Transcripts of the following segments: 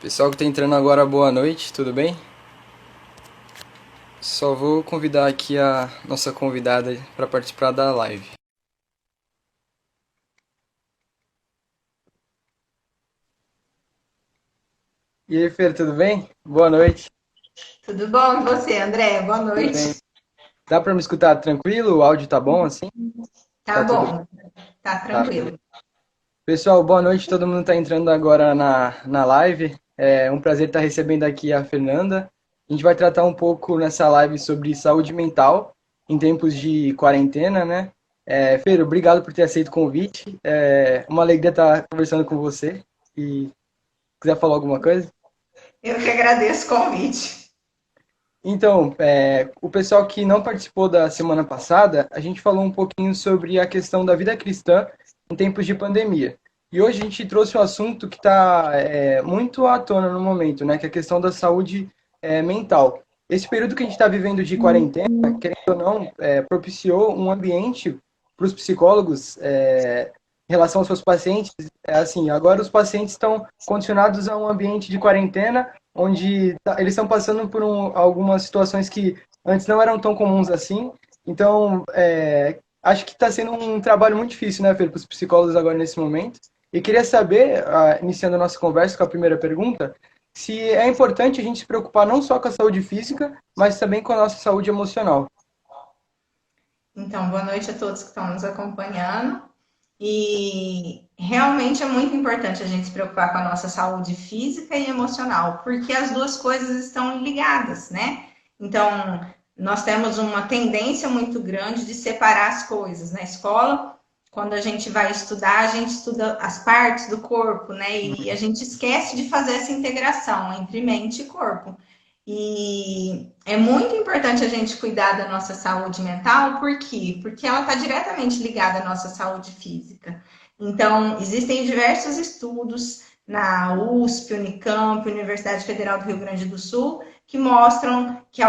Pessoal que está entrando agora, boa noite, tudo bem? Só vou convidar aqui a nossa convidada para participar da live. E aí, Fer, tudo bem? Boa noite. Tudo bom? E você, André? Boa Tudo noite. bem. Dá para me escutar tranquilo? O áudio tá bom assim? Tá Tá tudo bem? bom, tá Tá, beleza. tranquilo. Pessoal, boa noite. Todo mundo está entrando agora na live. É um prazer estar recebendo aqui a Fernanda. A gente vai tratar um pouco nessa live sobre saúde mental em tempos de quarentena, né? Fer, obrigado por ter aceito o convite. É uma alegria estar conversando com você. E quiser falar alguma coisa? Eu que agradeço o convite. Então, o pessoal que não participou da semana passada, a gente falou um pouquinho sobre a questão da vida cristã em tempos de pandemia. E hoje a gente trouxe um assunto que está muito à tona no momento, né? Que é a questão da saúde mental. Esse período que a gente está vivendo de quarentena, querendo ou não, propiciou um ambiente para os psicólogos em relação aos seus pacientes. É assim, agora os pacientes estão condicionados a um ambiente de quarentena onde eles estão passando por algumas situações que antes não eram tão comuns assim. Então, acho que está sendo um trabalho muito difícil, né, Fer, para os psicólogos agora nesse momento. E queria saber, iniciando a nossa conversa com a primeira pergunta, se é importante a gente se preocupar não só com a saúde física, mas também com a nossa saúde emocional. Então, boa noite a todos que estão nos acompanhando. E realmente é muito importante a gente se preocupar com a nossa saúde física e emocional, porque as duas coisas estão ligadas, né? Então, nós temos uma tendência muito grande de separar as coisas. Na escola, quando a gente vai estudar, a gente estuda as partes do corpo, né? E a gente esquece de fazer essa integração entre mente e corpo. E é muito importante a gente cuidar da nossa saúde mental, por quê? Porque ela está diretamente ligada à nossa saúde física. Então, existem diversos estudos na USP, Unicamp, Universidade Federal do Rio Grande do Sul, que mostram que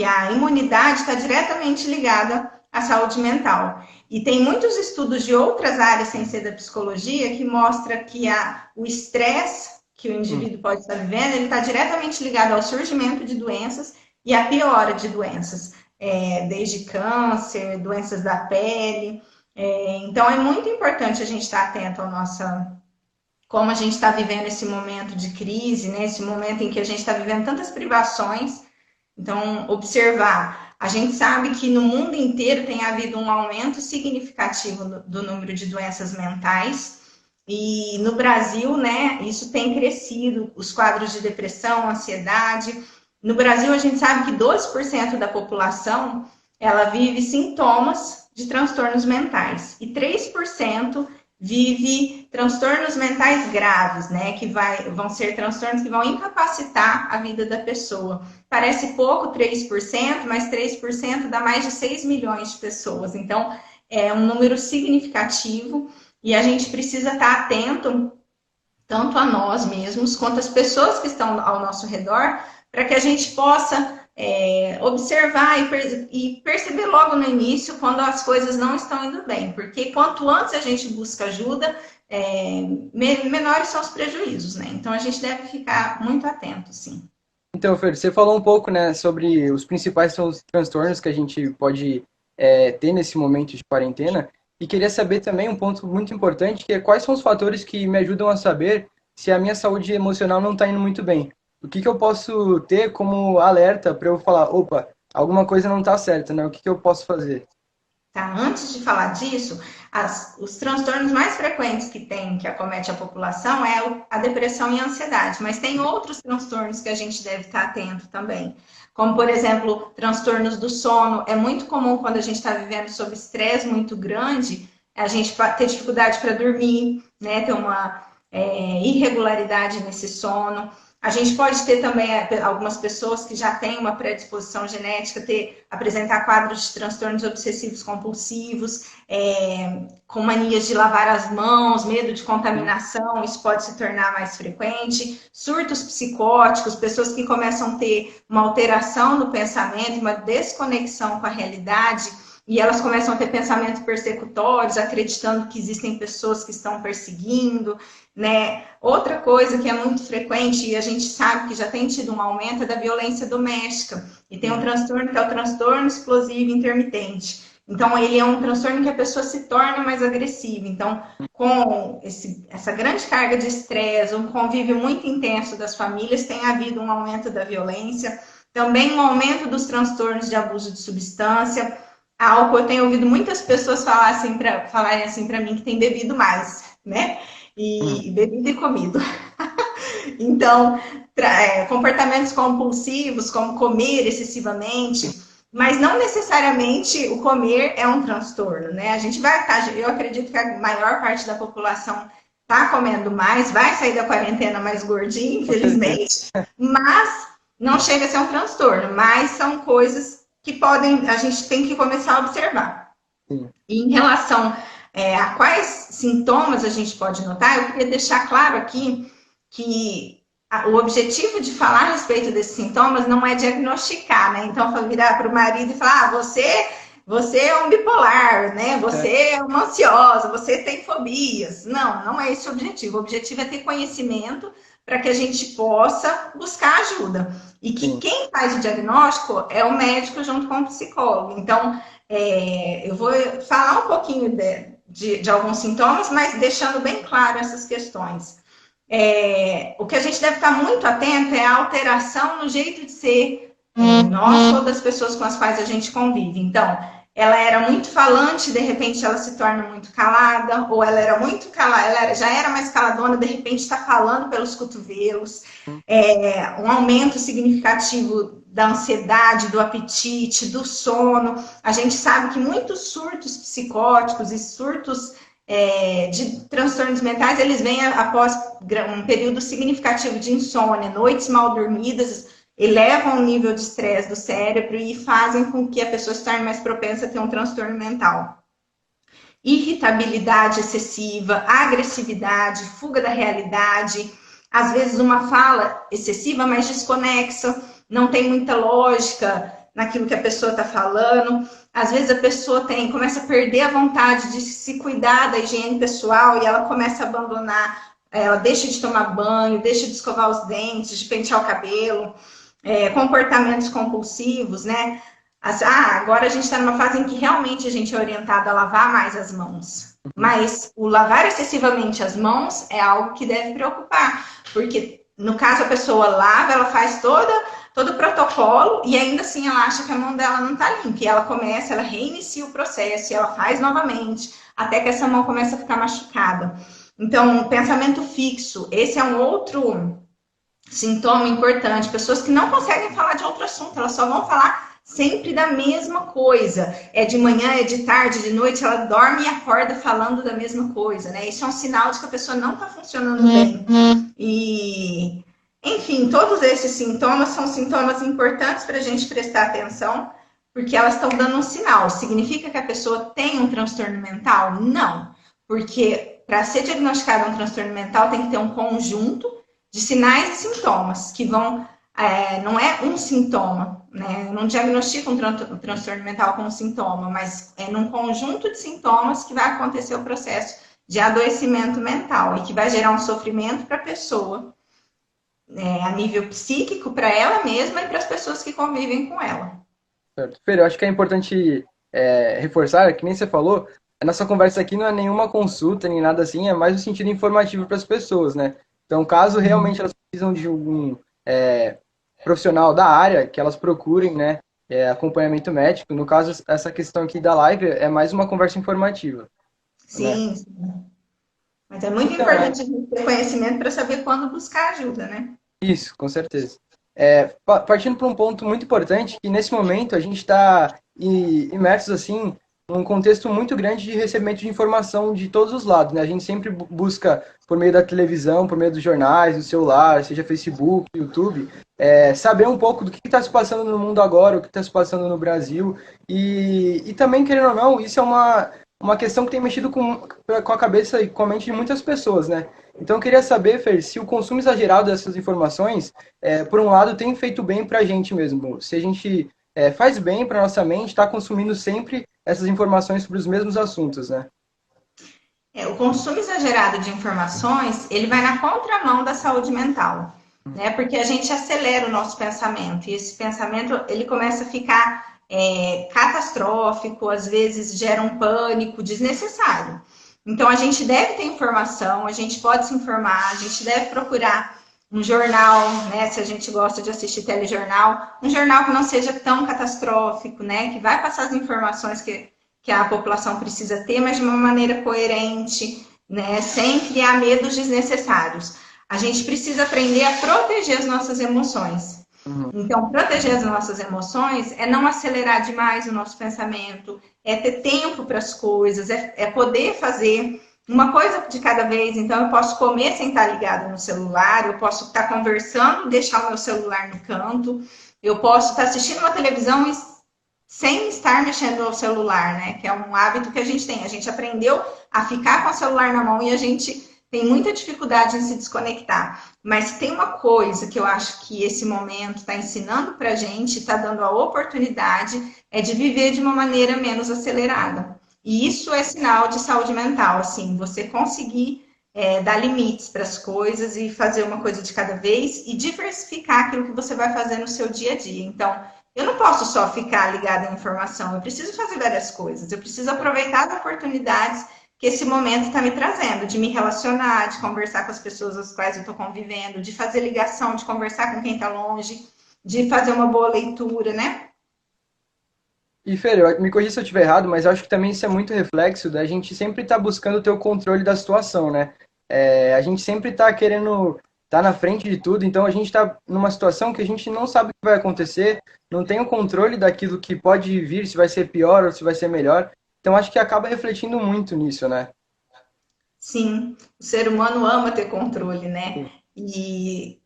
a imunidade está diretamente ligada à saúde mental. E tem muitos estudos de outras áreas sem ser da psicologia que mostra que o estresse que o Hum. indivíduo pode estar vivendo, ele está diretamente ligado ao surgimento de doenças e à piora de doenças, desde câncer, doenças da pele. Então é muito importante a gente estar atento ao como a gente está vivendo esse momento de crise, né? Esse momento em que a gente está vivendo tantas privações. Então, observar. A gente sabe que no mundo inteiro tem havido um aumento significativo do número de doenças mentais. E no Brasil, né, isso tem crescido, os quadros de depressão, ansiedade. No Brasil, a gente sabe que 12% da população ela vive sintomas de transtornos mentais e 3% vive transtornos mentais graves, né, vão ser transtornos que vão incapacitar a vida da pessoa. Parece pouco, 3%, mas 3% dá mais de 6 milhões de pessoas. Então, é um número significativo e a gente precisa estar atento tanto a nós mesmos quanto às pessoas que estão ao nosso redor, para que a gente possa observar e perceber logo no início quando as coisas não estão indo bem, porque quanto antes a gente busca ajuda, menores são os prejuízos, né? Então a gente deve ficar muito atento, sim. Então, Fer, você falou um pouco, né, sobre os principais transtornos que a gente pode ter nesse momento de quarentena. E queria saber também um ponto muito importante, que é quais são os fatores que me ajudam a saber se a minha saúde emocional não está indo muito bem. O que que eu posso ter como alerta para eu falar, opa, alguma coisa não está certa, né? O que que eu posso fazer? Tá? Antes de falar disso, os transtornos mais frequentes que acomete a população é a depressão e a ansiedade, mas tem outros transtornos que a gente deve estar atento também, como, por exemplo, transtornos do sono. É muito comum quando a gente está vivendo sob estresse muito grande, a gente ter dificuldade para dormir, né? Ter uma irregularidade nesse sono. A gente pode ter também algumas pessoas que já têm uma predisposição genética, apresentar quadros de transtornos obsessivos compulsivos, com manias de lavar as mãos, medo de contaminação, isso pode se tornar mais frequente. Surtos psicóticos, pessoas que começam a ter uma alteração no pensamento, uma desconexão com a realidade. e elas começam a ter pensamentos persecutórios, acreditando que existem pessoas que estão perseguindo, né? Outra coisa que é muito frequente, e a gente sabe que já tem tido um aumento, é da violência doméstica. E tem um transtorno que é o transtorno explosivo intermitente. Então, ele é um transtorno que a pessoa se torna mais agressiva. Então, com essa grande carga de estresse, um convívio muito intenso das famílias, tem havido um aumento da violência, também um aumento dos transtornos de abuso de substância. Álcool, eu tenho ouvido muitas pessoas falarem assim para mim que tem bebido mais, né? E bebido e comido. Então, comportamentos compulsivos, como comer excessivamente, mas não necessariamente o comer é um transtorno, né? A gente vai estar, eu acredito que a maior parte da população está comendo mais, vai sair da quarentena mais gordinho, infelizmente, mas não chega a ser um transtorno, mas são coisas que a gente tem que começar a observar. Sim. E em relação a quais sintomas a gente pode notar, eu queria deixar claro aqui que o objetivo de falar a respeito desses sintomas não é diagnosticar, né? Então, virar para o marido e falar, você é um bipolar, né? Você é uma ansiosa, você tem fobias. Não, não é esse o objetivo. O objetivo é ter conhecimento para que a gente possa buscar ajuda. E que quem faz o diagnóstico é o médico junto com o psicólogo. Então, eu vou falar um pouquinho de alguns sintomas, mas deixando bem claro essas questões. O que a gente deve estar muito atento é a alteração no jeito de ser nós ou das pessoas com as quais a gente convive. Então, ela era muito falante, de repente ela se torna muito calada, ou ela era muito calada, ela já era mais caladona, de repente está falando pelos cotovelos, um aumento significativo da ansiedade, do apetite, do sono. A gente sabe que muitos surtos psicóticos e surtos de transtornos mentais, eles vêm após um período significativo de insônia, noites mal dormidas, elevam o nível de estresse do cérebro e fazem com que a pessoa se torne mais propensa a ter um transtorno mental. Irritabilidade excessiva, agressividade, fuga da realidade, às vezes uma fala excessiva, mas desconexa, não tem muita lógica naquilo que a pessoa está falando. Às vezes a pessoa começa a perder a vontade de se cuidar da higiene pessoal e ela começa a abandonar, ela deixa de tomar banho, deixa de escovar os dentes, de pentear o cabelo, comportamentos compulsivos, né? Agora a gente está numa fase em que realmente a gente é orientado a lavar mais as mãos. Mas o lavar excessivamente as mãos é algo que deve preocupar, porque no caso a pessoa lava, ela faz todo o protocolo e ainda assim ela acha que a mão dela não está limpa. E ela reinicia o processo e ela faz novamente, até que essa mão começa a ficar machucada. Então, pensamento fixo, esse é um outro sintoma importante. Pessoas que não conseguem falar de outro assunto, elas só vão falar sempre da mesma coisa. É de manhã, é de tarde, de noite, ela dorme e acorda falando da mesma coisa, né? Isso é um sinal de que a pessoa não está funcionando bem. E, enfim, todos esses sintomas são sintomas importantes para a gente prestar atenção, porque elas estão dando um sinal. Significa que a pessoa tem um transtorno mental? Não, porque para ser diagnosticado um transtorno mental tem que ter um conjunto de sinais e sintomas que vão... não é um sintoma, né? Eu não diagnostico um transtorno mental com um sintoma, mas é num conjunto de sintomas que vai acontecer o processo de adoecimento mental e que vai gerar um sofrimento para a pessoa, a nível psíquico, para ela mesma e para as pessoas que convivem com ela. Certo. Fer, eu acho que é importante reforçar, que nem você falou, a nossa conversa aqui não é nenhuma consulta, nem nada assim, é mais no sentido informativo para as pessoas, né? Então, caso realmente elas precisam de algum profissional da área, que elas procurem, né, acompanhamento médico. No caso, essa questão aqui da live é mais uma conversa informativa. Sim, né? sim. Mas é muito importante a gente ter conhecimento para saber quando buscar ajuda, né? Isso, com certeza. Partindo para um ponto muito importante, que nesse momento a gente está imersos, assim, num contexto muito grande de recebimento de informação de todos os lados, né? A gente sempre busca, por meio da televisão, por meio dos jornais, do celular, seja Facebook, YouTube, saber um pouco do que está se passando no mundo agora, o que está se passando no Brasil. E também, querendo ou não, isso é uma questão que tem mexido com a cabeça e com a mente de muitas pessoas, né? Então eu queria saber, Fer, se o consumo exagerado dessas informações, por um lado, tem feito bem para a gente mesmo. Se a gente faz bem para nossa mente, está consumindo sempre essas informações sobre os mesmos assuntos, né? O consumo exagerado de informações, ele vai na contramão da saúde mental, né? Porque a gente acelera o nosso pensamento e esse pensamento ele começa a ficar catastrófico, às vezes gera um pânico desnecessário. Então a gente deve ter informação, a gente pode se informar, a gente deve procurar um jornal, né? Se a gente gosta de assistir telejornal, um jornal que não seja tão catastrófico, né? Que vai passar as informações que a população precisa ter, mas de uma maneira coerente, né? Sem criar medos desnecessários. A gente precisa aprender a proteger as nossas emoções. Uhum. Então, proteger as nossas emoções é não acelerar demais o nosso pensamento, é ter tempo para as coisas, é poder fazer uma coisa de cada vez. Então, eu posso comer sem estar ligado no celular, eu posso estar conversando, deixar o meu celular no canto, eu posso estar assistindo uma televisão e sem estar mexendo no celular, né? Que é um hábito que a gente tem. A gente aprendeu a ficar com o celular na mão e a gente tem muita dificuldade em se desconectar. Mas tem uma coisa que eu acho que esse momento está ensinando para a gente, está dando a oportunidade, é de viver de uma maneira menos acelerada. E isso é sinal de saúde mental, assim, você conseguir dar limites para as coisas e fazer uma coisa de cada vez e diversificar aquilo que você vai fazer no seu dia a dia. Então, eu não posso só ficar ligada à informação, eu preciso fazer várias coisas, eu preciso aproveitar as oportunidades que esse momento está me trazendo, de me relacionar, de conversar com as pessoas às quais eu estou convivendo, de fazer ligação, de conversar com quem está longe, de fazer uma boa leitura, né? E, Fer, me corrija se eu estiver errado, mas eu acho que também isso é muito reflexo da gente sempre estar buscando ter o controle da situação, né? A gente sempre está querendo estar na frente de tudo, então a gente está numa situação que a gente não sabe o que vai acontecer, não tem o controle daquilo que pode vir, se vai ser pior ou se vai ser melhor. Então acho que acaba refletindo muito nisso, né? Sim, o ser humano ama ter controle, né? Sim.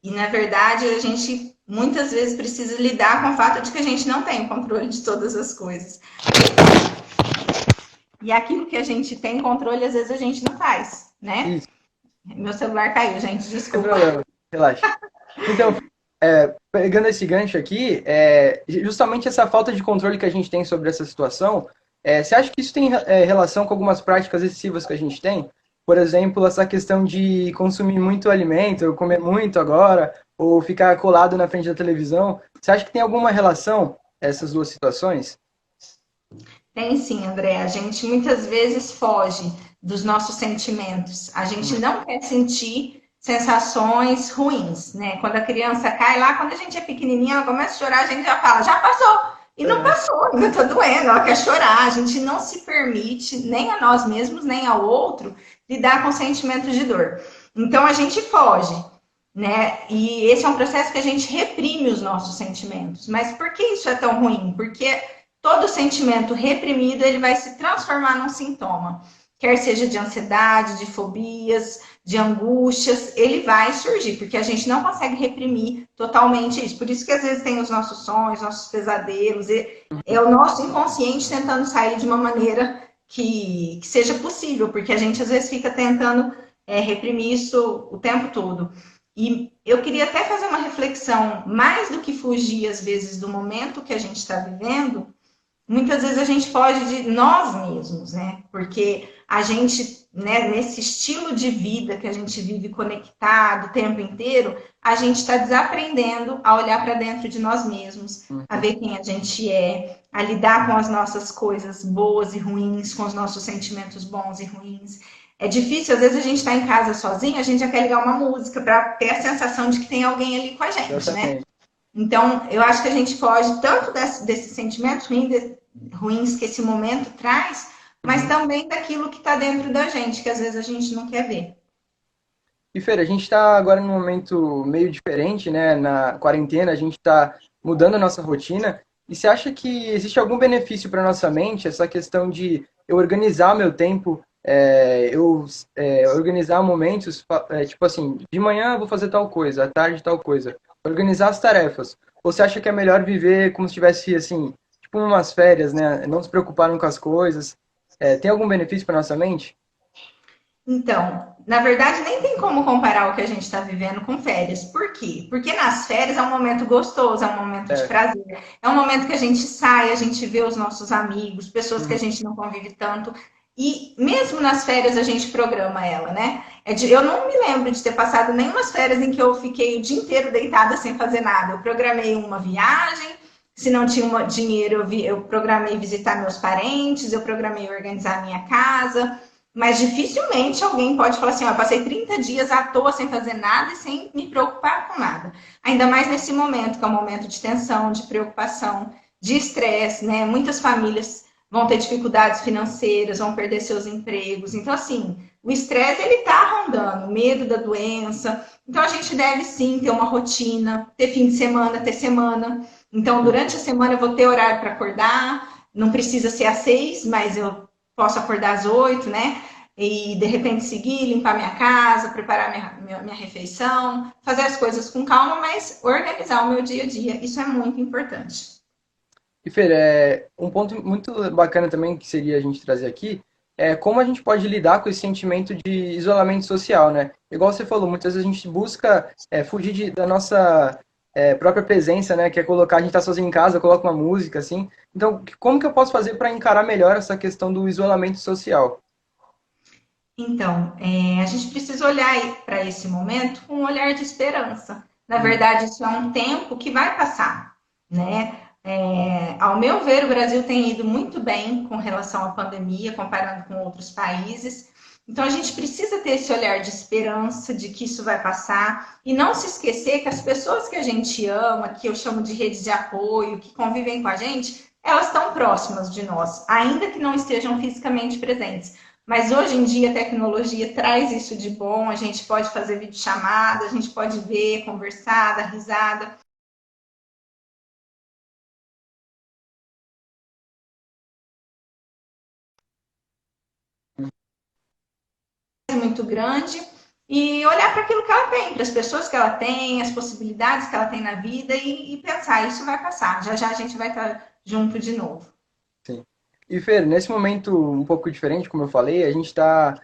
E na verdade a gente muitas vezes precisa lidar com o fato de que a gente não tem o controle de todas as coisas. E aquilo que a gente tem controle, às vezes a gente não faz, né? Isso, Meu celular caiu, gente, sem desculpa. problema, relaxa. Então, pegando esse gancho aqui, justamente essa falta de controle que a gente tem sobre essa situação, você acha que isso tem relação com algumas práticas excessivas que a gente tem? Por exemplo, essa questão de consumir muito alimento, comer muito agora, ou ficar colado na frente da televisão. Você acha que tem alguma relação essas duas situações? Tem sim, André. A gente muitas vezes foge dos nossos sentimentos. A gente não quer sentir sensações ruins, né? Quando a criança cai lá, quando a gente é pequenininha, ela começa a chorar, a gente já fala, já passou. E não É, passou, ainda tá doendo, ela quer chorar. A gente não se permite, nem a nós mesmos, nem ao outro, lidar com sentimentos de dor. Então a gente foge, né? E esse é um processo que a gente reprime os nossos sentimentos. Mas por que isso é tão ruim? Porque todo sentimento reprimido ele vai se transformar num sintoma, quer seja de ansiedade, de fobias, de angústias, ele vai surgir, porque a gente não consegue reprimir totalmente isso. Por isso que às vezes tem os nossos sonhos, nossos pesadelos, é o nosso inconsciente tentando sair de uma maneira que seja possível, porque a gente às vezes fica tentando reprimir isso o tempo todo. E eu queria até fazer uma reflexão, mais do que fugir às vezes do momento que a gente está vivendo, muitas vezes a gente foge de nós mesmos, né? Porque a gente, né, nesse estilo de vida que a gente vive conectado o tempo inteiro, a gente está desaprendendo a olhar para dentro de nós mesmos, a ver quem a gente é, a lidar com as nossas coisas boas e ruins, com os nossos sentimentos bons e ruins. É difícil, às vezes a gente está em casa sozinho, a gente já quer ligar uma música para ter a sensação de que tem alguém ali com a gente, né? exatamente. Então, eu acho que a gente foge tanto desses sentimentos ruins que esse momento traz, mas também daquilo que está dentro da gente, que às vezes a gente não quer ver. E, Fer, a gente está agora num momento meio diferente, né? Na quarentena, a gente está mudando a nossa rotina. E você acha que existe algum benefício para nossa mente, essa questão de eu organizar meu tempo, organizar momentos, tipo assim, de manhã eu vou fazer tal coisa, à tarde tal coisa. Organizar as tarefas. Ou você acha que é melhor viver como se tivesse, assim, tipo umas férias, né? Não se preocupar com as coisas. Tem algum benefício para nossa mente? Então, na verdade, nem tem como comparar o que a gente está vivendo com férias. Por quê? Porque nas férias é um momento gostoso, é um momento de prazer, é um momento que a gente sai, a gente vê os nossos amigos, pessoas que a gente não convive tanto. E mesmo nas férias a gente programa ela, né? Eu não me lembro de ter passado nenhumas férias em que eu fiquei o dia inteiro deitada sem fazer nada. Eu programei uma viagem, se não tinha dinheiro, eu programei visitar meus parentes, eu programei organizar a minha casa. Mas dificilmente alguém pode falar assim, ó, passei 30 dias à toa sem fazer nada e sem me preocupar com nada. Ainda mais nesse momento, que é um momento de tensão, de preocupação, de estresse, né? Muitas famílias vão ter dificuldades financeiras, vão perder seus empregos. Então, assim, o estresse, ele tá rondando, o medo da doença. Então, a gente deve, sim, ter uma rotina, ter fim de semana, ter semana. Então, durante a semana eu vou ter horário para acordar, não precisa ser às 6, mas eu posso acordar às 8, né? E, de repente, seguir, limpar minha casa, preparar minha refeição, fazer as coisas com calma, mas organizar o meu dia a dia. Isso é muito importante. E Fer, um ponto muito bacana também que seria a gente trazer aqui é como a gente pode lidar com esse sentimento de isolamento social, né? Igual você falou, muitas vezes a gente busca fugir da nossa própria presença, né? Que é colocar, a gente tá sozinho em casa, coloca uma música, assim. Então, como que eu posso fazer para encarar melhor essa questão do isolamento social? Então, a gente precisa olhar para esse momento com um olhar de esperança. Na verdade, isso é um tempo que vai passar, né? Ao meu ver, o Brasil tem ido muito bem com relação à pandemia, comparando com outros países. Então, a gente precisa ter esse olhar de esperança, de que isso vai passar, e não se esquecer que as pessoas que a gente ama, que eu chamo de redes de apoio, que convivem com a gente, elas estão próximas de nós, ainda que não estejam fisicamente presentes. Mas hoje em dia a tecnologia traz isso de bom, a gente pode fazer videochamada, a gente pode ver, conversar, dar risada. Muito grande e olhar para aquilo que ela tem, para as pessoas que ela tem, as possibilidades que ela tem na vida e pensar, isso vai passar, já já a gente vai estar junto de novo. Sim. E Fer, nesse momento um pouco diferente, como eu falei, a gente está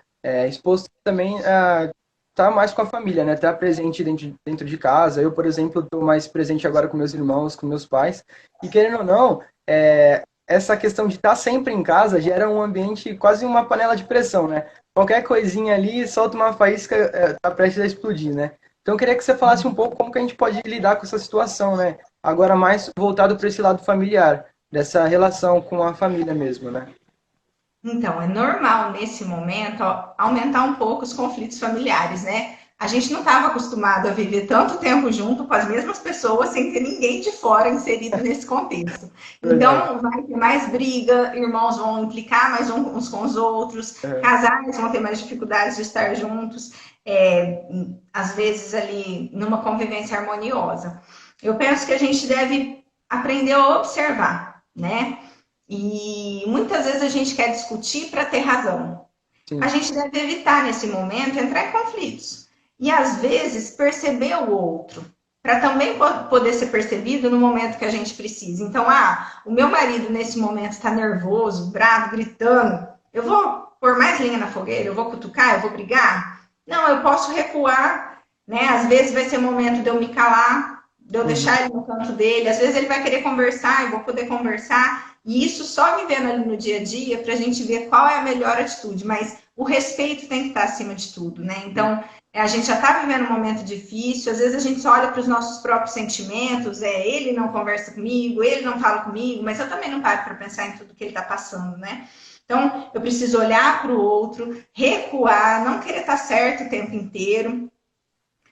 exposto também a estar mais com a família, né? Estar presente dentro de casa. Eu, por exemplo, estou mais presente agora com meus irmãos, com meus pais. E querendo ou não, essa questão de estar sempre em casa gera um ambiente, quase uma panela de pressão, né? Qualquer coisinha ali, solta uma faísca, tá prestes a explodir, né? Então eu queria que você falasse um pouco como que a gente pode lidar com essa situação, né? Agora mais voltado para esse lado familiar dessa relação com a família mesmo, né? Então, é normal nesse momento ó, aumentar um pouco os conflitos familiares, né? A gente não estava acostumado a viver tanto tempo junto com as mesmas pessoas sem ter ninguém de fora inserido nesse contexto. Verdade. Então, vai ter mais briga, irmãos vão implicar mais uns com os outros, É. casais vão ter mais dificuldades de estar juntos, às vezes ali numa convivência harmoniosa. Eu penso que a gente deve aprender a observar, né? E muitas vezes a gente quer discutir para ter razão. A Sim. gente deve evitar, nesse momento, entrar em conflitos. E, às vezes, perceber o outro, para também poder ser percebido no momento que a gente precisa. Então, o meu marido, nesse momento, está nervoso, bravo, gritando. Eu vou pôr mais lenha na fogueira? Eu vou cutucar? Eu vou brigar? Não, eu posso recuar, né? Às vezes vai ser o momento de eu me calar, de eu Uhum. deixar ele no canto dele. Às vezes ele vai querer conversar, eu vou poder conversar. E isso só vivendo ali no dia a dia para a gente ver qual é a melhor atitude. Mas o respeito tem que estar acima de tudo, né? Então, a gente já está vivendo um momento difícil, às vezes a gente só olha para os nossos próprios sentimentos, ele não conversa comigo, ele não fala comigo, mas eu também não paro para pensar em tudo que ele está passando, né? Então, eu preciso olhar para o outro, recuar, não querer estar certo o tempo inteiro,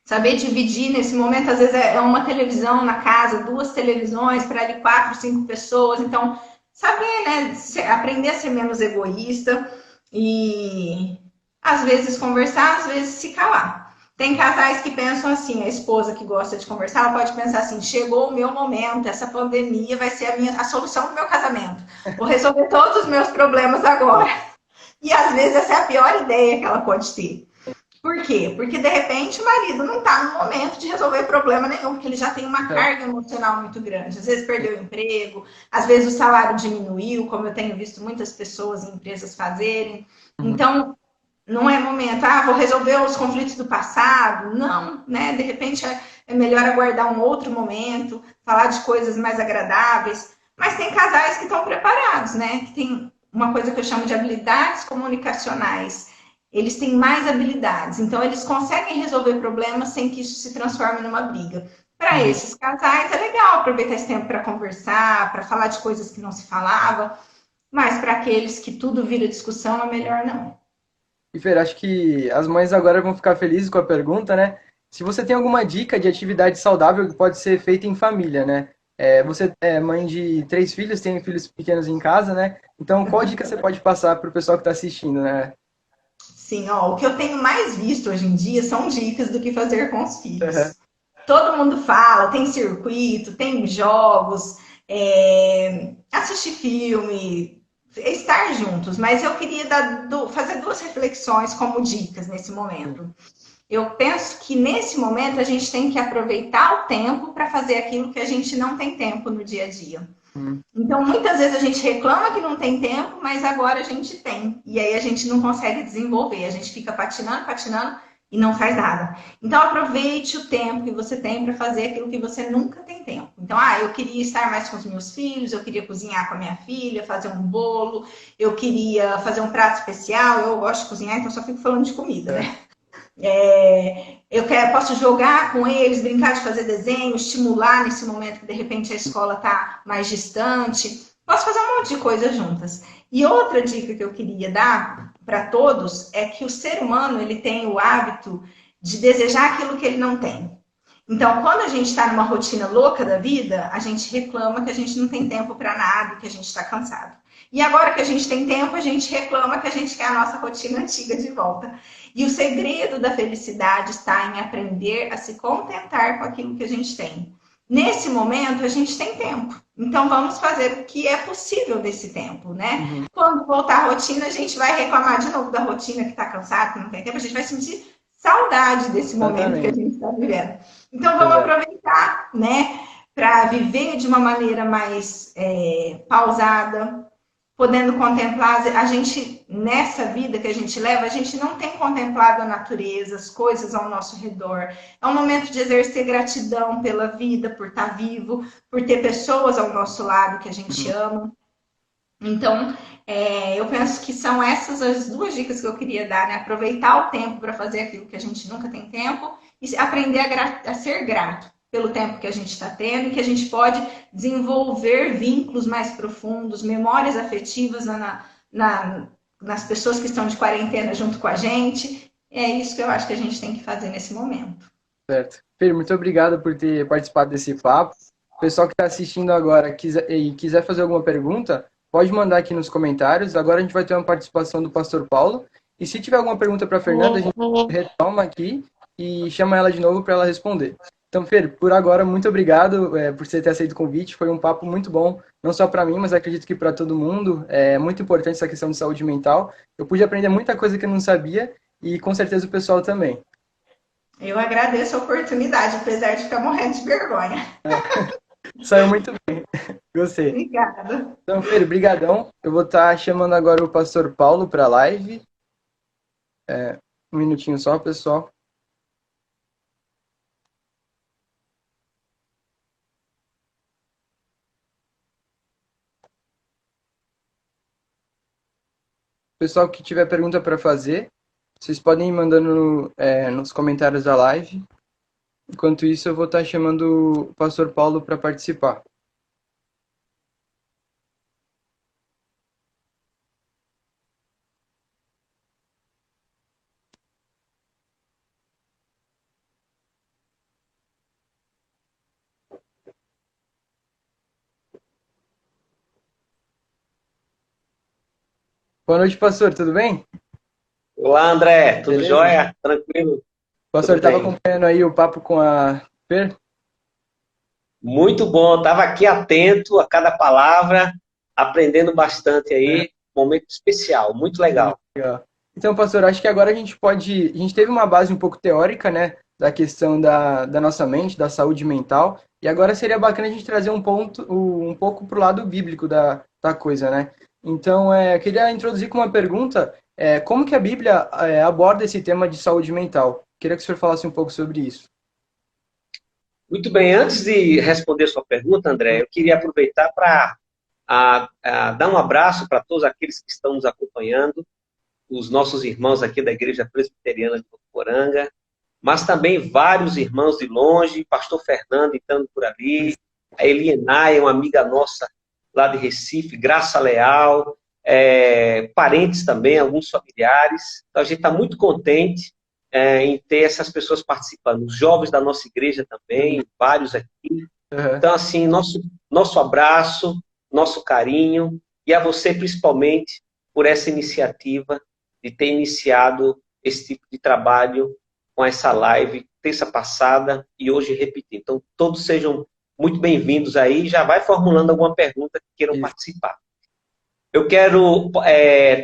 saber dividir nesse momento, às vezes é uma televisão na casa, duas televisões para ali 4, 5 pessoas, então saber, né, aprender a ser menos egoísta e às vezes conversar, às vezes se calar. Tem casais que pensam assim, a esposa que gosta de conversar, ela pode pensar assim, chegou o meu momento, essa pandemia vai ser a solução do meu casamento. Vou resolver todos os meus problemas agora. E às vezes essa é a pior ideia que ela pode ter. Por quê? Porque de repente o marido não está no momento de resolver problema nenhum, porque ele já tem uma É. carga emocional muito grande. Às vezes perdeu o emprego, às vezes o salário diminuiu, como eu tenho visto muitas pessoas em empresas fazerem. Uhum. Então, Não é momento, vou resolver os conflitos do passado. Não, né? De repente é melhor aguardar um outro momento, falar de coisas mais agradáveis. Mas tem casais que estão preparados, né? Que tem uma coisa que eu chamo de habilidades comunicacionais. Eles têm mais habilidades, então eles conseguem resolver problemas sem que isso se transforme numa briga. Para Uhum. esses casais é legal aproveitar esse tempo para conversar, para falar de coisas que não se falava, mas para aqueles que tudo vira discussão é melhor não. E Fer, acho que as mães agora vão ficar felizes com a pergunta, né? Se você tem alguma dica de atividade saudável que pode ser feita em família, né? Você é mãe de 3 filhos, tem filhos pequenos em casa, né? Então, qual dica você pode passar para o pessoal que está assistindo, né? Sim, ó, o que eu tenho mais visto hoje em dia são dicas do que fazer com os Uhum. filhos. Todo mundo fala, tem circuito, tem jogos, assistir filme, estar juntos, mas eu queria fazer duas reflexões como dicas nesse momento. Eu penso que nesse momento a gente tem que aproveitar o tempo para fazer aquilo que a gente não tem tempo no dia a dia. Uhum. Então, muitas vezes a gente reclama que não tem tempo, mas agora a gente tem. E aí a gente não consegue desenvolver. A gente fica patinando, patinando e não faz nada. Então, aproveite o tempo que você tem para fazer aquilo que você nunca tem tempo. Então, eu queria estar mais com os meus filhos, eu queria cozinhar com a minha filha, fazer um bolo, eu queria fazer um prato especial. Eu gosto de cozinhar, então só fico falando de comida, É, né? Posso jogar com eles, brincar de fazer desenho, estimular nesse momento que de repente a escola está mais distante. Posso fazer um monte de coisas juntas. E outra dica que eu queria dar para todos é que o ser humano ele tem o hábito de desejar aquilo que ele não tem. Então, quando a gente está numa rotina louca da vida, a gente reclama que a gente não tem tempo para nada, que a gente está cansado. E agora que a gente tem tempo, a gente reclama que a gente quer a nossa rotina antiga de volta. E o segredo da felicidade está em aprender a se contentar com aquilo que a gente tem. Nesse momento, a gente tem tempo. Então, vamos fazer o que é possível nesse tempo, né? uhum. Quando voltar à rotina, a gente vai reclamar de novo da rotina que está cansado, que não tem tempo. A gente vai sentir saudade desse momento que a Exatamente. gente está vivendo. Então, vamos Exato. aproveitar, né? Para viver de uma maneira mais pausada, podendo contemplar, a gente, nessa vida que a gente leva, a gente não tem contemplado a natureza, as coisas ao nosso redor. É um momento de exercer gratidão pela vida, por estar vivo, por ter pessoas ao nosso lado que a gente Uhum. ama. Então, eu penso que são essas as duas dicas que eu queria dar, né? Aproveitar o tempo para fazer aquilo que a gente nunca tem tempo e aprender a ser grato pelo tempo que a gente está tendo e que a gente pode desenvolver vínculos mais profundos, memórias afetivas nas pessoas que estão de quarentena junto com a gente. É isso que eu acho que a gente tem que fazer nesse momento. Certo. Fer, muito obrigado por ter participado desse papo. O pessoal que está assistindo agora quiser fazer alguma pergunta, pode mandar aqui nos comentários. Agora a gente vai ter uma participação do Pastor Paulo. E se tiver alguma pergunta para a Fernanda, a gente retoma aqui e chama ela de novo para ela responder. Então, Fer, por agora, muito obrigado por você ter aceito o convite. Foi um papo muito bom, não só para mim, mas acredito que para todo mundo. É muito importante essa questão de saúde mental. Eu pude aprender muita coisa que eu não sabia e com certeza o pessoal também. Eu agradeço a oportunidade, apesar de ficar morrendo de vergonha. Saiu muito bem. Gostei. Obrigada. Então, Fer, brigadão. Eu vou estar chamando agora o Pastor Paulo para a live. Um minutinho só, pessoal. Pessoal que tiver pergunta para fazer, vocês podem ir mandando nos comentários da live. Enquanto isso, eu vou estar chamando o Pastor Paulo para participar. Boa noite, pastor. Tudo bem? Olá, André, tudo Beleza? jóia? Tranquilo? O pastor Tudo estava bem. acompanhando aí o papo com a Fer? Muito bom, estava aqui atento a cada palavra, aprendendo bastante É, aí. Momento especial, muito muito legal. legal. Então, pastor, acho que agora a gente pode. A gente teve uma base um pouco teórica, né? Da questão da nossa mente, da saúde mental. E agora seria bacana a gente trazer um pouco para o lado bíblico da coisa, né? Então, eu queria introduzir com uma pergunta. Como que a Bíblia aborda esse tema de saúde mental? Queria que o senhor falasse um pouco sobre isso. Muito bem, antes de responder sua pergunta, André, eu queria aproveitar para dar um abraço para todos aqueles que estão nos acompanhando, os nossos irmãos aqui da Igreja Presbiteriana de Votuporanga, mas também vários irmãos de longe, pastor Fernando estando por ali, a Elienay, uma amiga nossa lá de Recife, Graça Leal, parentes também, alguns familiares. Então a gente está muito contente em ter essas pessoas participando. Os jovens da nossa igreja também, vários aqui. Então, assim, nosso abraço, nosso carinho, e a você principalmente por essa iniciativa de ter iniciado esse tipo de trabalho com essa live terça passada e hoje repetir. Então, todos sejam muito bem-vindos aí. Já vai formulando alguma pergunta que queiram participar. Eu quero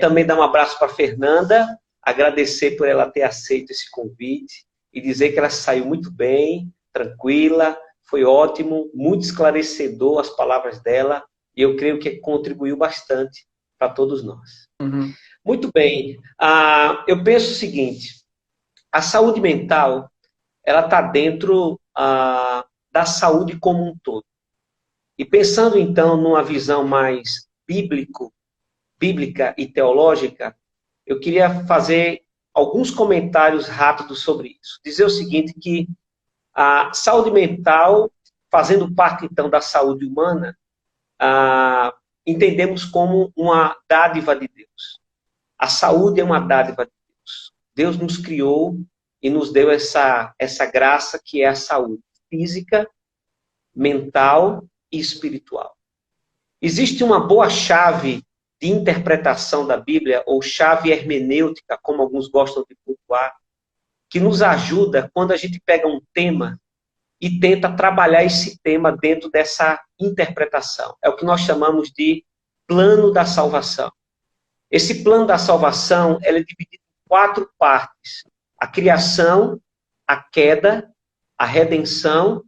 também dar um abraço para a Fernanda, agradecer por ela ter aceito esse convite e dizer que ela saiu muito bem, tranquila, foi ótimo, muito esclarecedor as palavras dela, e eu creio que contribuiu bastante para todos nós. Uhum. Muito bem, eu penso o seguinte, a saúde mental, ela está dentro da saúde como um todo. E pensando então numa visão mais bíblica e teológica, eu queria fazer alguns comentários rápidos sobre isso. Dizer o seguinte, que a saúde mental, fazendo parte, então, da saúde humana, entendemos como uma dádiva de Deus. A saúde é uma dádiva de Deus. Deus nos criou e nos deu essa graça que é a saúde física, mental e espiritual. Existe uma boa chave de interpretação da Bíblia, ou chave hermenêutica, como alguns gostam de pontuar, que nos ajuda quando a gente pega um tema e tenta trabalhar esse tema dentro dessa interpretação. É o que nós chamamos de plano da salvação. Esse plano da salvação é dividido em 4 partes. A criação, a queda, a redenção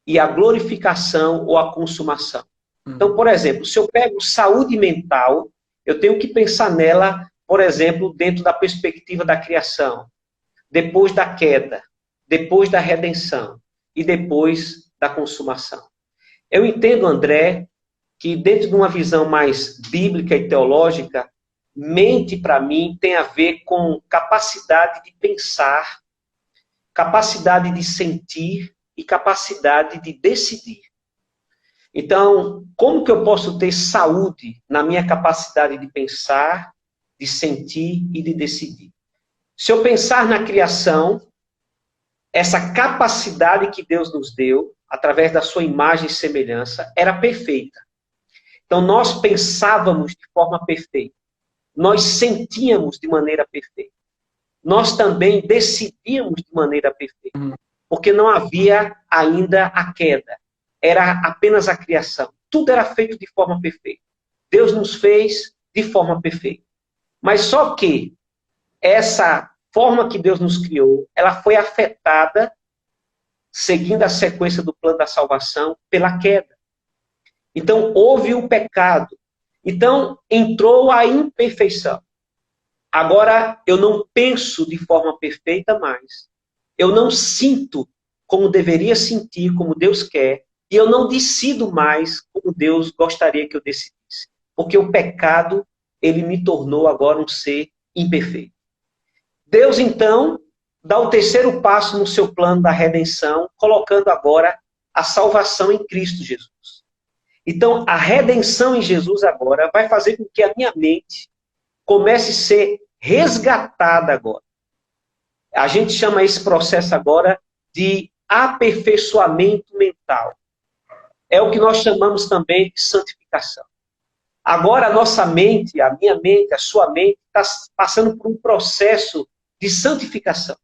e a glorificação ou a consumação. Então, por exemplo, se eu pego saúde mental, eu tenho que pensar nela, por exemplo, dentro da perspectiva da criação, depois da queda, depois da redenção e depois da consumação. Eu entendo, André, que dentro de uma visão mais bíblica e teológica, mente, para mim, tem a ver com capacidade de pensar, capacidade de sentir e capacidade de decidir. Então, como que eu posso ter saúde na minha capacidade de pensar, de sentir e de decidir? Se eu pensar na criação, essa capacidade que Deus nos deu, através da sua imagem e semelhança, era perfeita. Então, nós pensávamos de forma perfeita. Nós sentíamos de maneira perfeita. Nós também decidíamos de maneira perfeita. Porque não havia ainda a queda. Era apenas a criação. Tudo era feito de forma perfeita. Deus nos fez de forma perfeita. Mas só que essa forma que Deus nos criou, ela foi afetada, seguindo a sequência do plano da salvação, pela queda. Então, houve o pecado. Então, entrou a imperfeição. Agora, eu não penso de forma perfeita mais. Eu não sinto como deveria sentir, como Deus quer. E eu não decido mais como Deus gostaria que eu decidisse. Porque o pecado, ele me tornou agora um ser imperfeito. Deus, então, dá o terceiro passo no seu plano da redenção, colocando agora a salvação em Cristo Jesus. Então, a redenção em Jesus agora vai fazer com que a minha mente comece a ser resgatada agora. A gente chama esse processo agora de aperfeiçoamento mental. É o que nós chamamos também de santificação. Agora a nossa mente, a minha mente, a sua mente, está passando por um processo de santificação.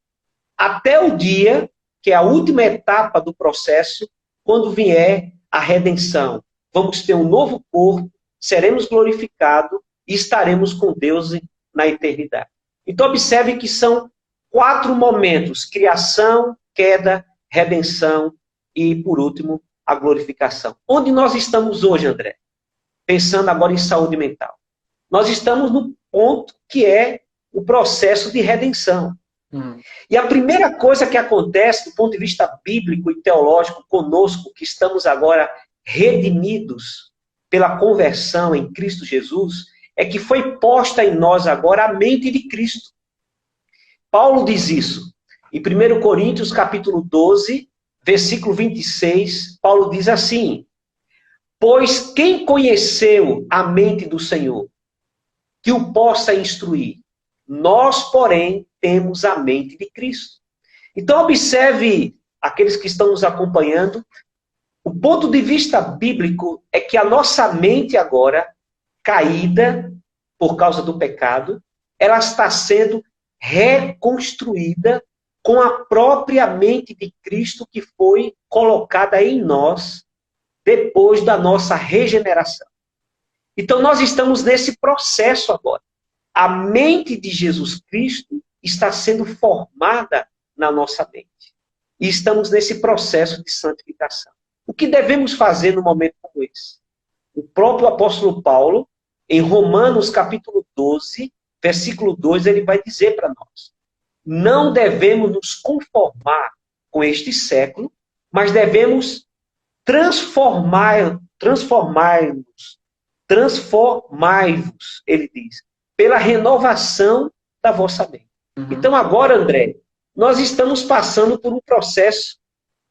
Até o dia, que é a última etapa do processo, quando vier a redenção. Vamos ter um novo corpo, seremos glorificados e estaremos com Deus na eternidade. Então observe que são 4 momentos: criação, queda, redenção e, por último, a glorificação. Onde nós estamos hoje, André? Pensando agora em saúde mental. Nós estamos no ponto que é o processo de redenção. Uhum. E a primeira coisa que acontece do ponto de vista bíblico e teológico conosco, que estamos agora redimidos pela conversão em Cristo Jesus, é que foi posta em nós agora a mente de Cristo. Paulo diz isso. Em 1 Coríntios, capítulo 12, versículo 26, Paulo diz assim: pois quem conheceu a mente do Senhor, que o possa instruir? Nós, porém, temos a mente de Cristo. Então, observe, aqueles que estão nos acompanhando, o ponto de vista bíblico é que a nossa mente agora, caída por causa do pecado, ela está sendo reconstruída com a própria mente de Cristo que foi colocada em nós depois da nossa regeneração. Então, nós estamos nesse processo agora. A mente de Jesus Cristo está sendo formada na nossa mente. E estamos nesse processo de santificação. O que devemos fazer no momento como esse? O próprio apóstolo Paulo, em Romanos capítulo 12, versículo 2, ele vai dizer para nós: não devemos nos conformar com este século, mas devemos transformai-vos, ele diz, pela renovação da vossa mente. Uhum. Então agora, André, nós estamos passando por um processo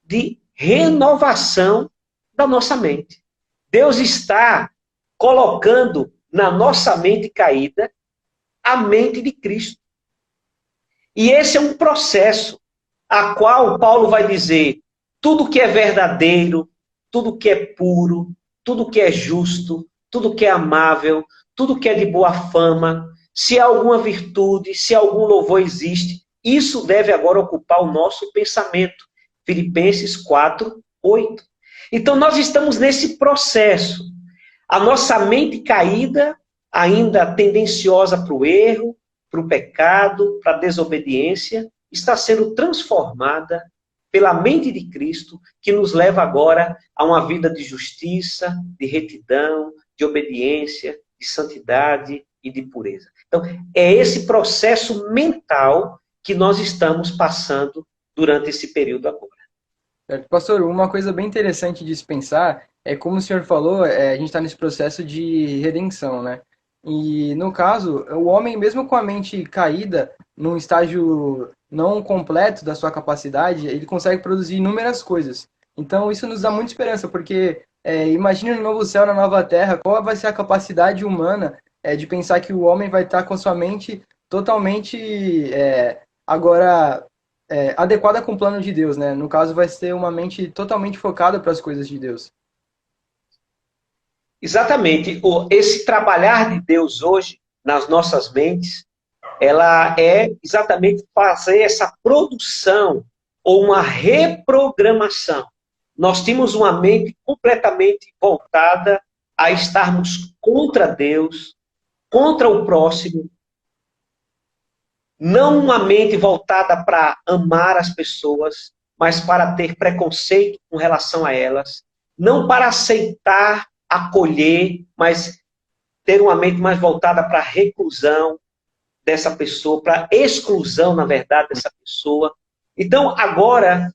de renovação da nossa mente. Deus está colocando na nossa mente caída a mente de Cristo. E esse é um processo a qual Paulo vai dizer: tudo que é verdadeiro, tudo que é puro, tudo que é justo, tudo que é amável, tudo que é de boa fama, se há alguma virtude, se algum louvor existe, isso deve agora ocupar o nosso pensamento. Filipenses 4, 8. Então nós estamos nesse processo. A nossa mente caída, ainda tendenciosa para o erro, para o pecado, para a desobediência, está sendo transformada pela mente de Cristo, que nos leva agora a uma vida de justiça, de retidão, de obediência, de santidade e de pureza. Então, é esse processo mental que nós estamos passando durante esse período agora. Pastor, uma coisa bem interessante de se pensar é, como o senhor falou, a gente está nesse processo de redenção, né? E, no caso, o homem, mesmo com a mente caída, num estágio não completo da sua capacidade, ele consegue produzir inúmeras coisas. Então, isso nos dá muita esperança, porque imagine no novo céu, na nova terra, qual vai ser a capacidade humana de pensar que o homem vai estar com a sua mente totalmente agora adequada com o plano de Deus, né? No caso, vai ser uma mente totalmente focada para as coisas de Deus. Exatamente. Esse trabalhar de Deus hoje nas nossas mentes, ela é exatamente fazer essa produção ou uma reprogramação. Nós tínhamos uma mente completamente voltada a estarmos contra Deus, contra o próximo, não uma mente voltada para amar as pessoas, mas para ter preconceito com relação a elas, não para aceitar, acolher, mas ter uma mente mais voltada para a reclusão dessa pessoa, para a exclusão, na verdade, dessa pessoa. Então, agora,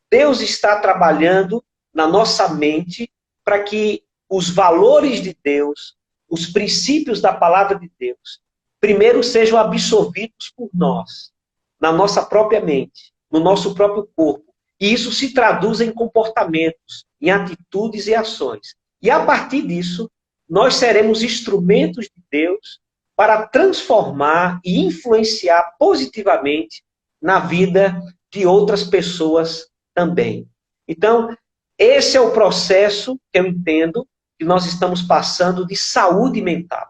Deus está trabalhando na nossa mente para que os valores de Deus, os princípios da palavra de Deus, primeiro sejam absorvidos por nós, na nossa própria mente, no nosso próprio corpo. E isso se traduz em comportamentos, em atitudes e ações. E a partir disso, nós seremos instrumentos de Deus para transformar e influenciar positivamente na vida de outras pessoas também. Então, esse é o processo que eu entendo que nós estamos passando de saúde mental.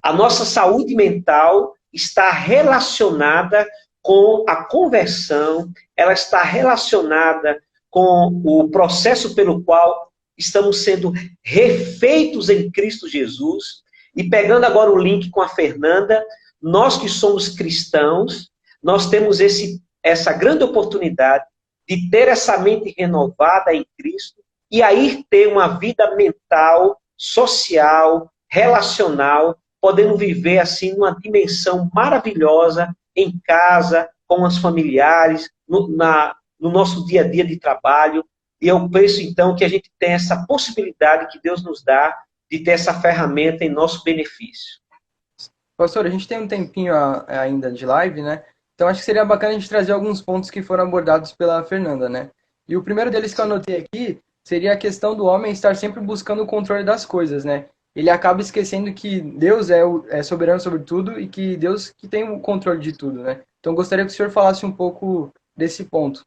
A nossa saúde mental está relacionada com a conversão, ela está relacionada com o processo pelo qual estamos sendo refeitos em Cristo Jesus. E pegando agora o link com a Fernanda, nós que somos cristãos, nós temos essa grande oportunidade de ter essa mente renovada em Cristo e aí ter uma vida mental, social, relacional, podendo viver assim numa dimensão maravilhosa, em casa, com os familiares, no nosso dia a dia de trabalho. E eu penso, então, que a gente tem essa possibilidade que Deus nos dá de ter essa ferramenta em nosso benefício. Pastor, a gente tem um tempinho ainda de live, né? Então acho que seria bacana a gente trazer alguns pontos que foram abordados pela Fernanda, né? E o primeiro deles que eu anotei aqui seria a questão do homem estar sempre buscando o controle das coisas, né? Ele acaba esquecendo que Deus é soberano sobre tudo e que Deus que tem o controle de tudo, né? Então gostaria que o senhor falasse um pouco desse ponto.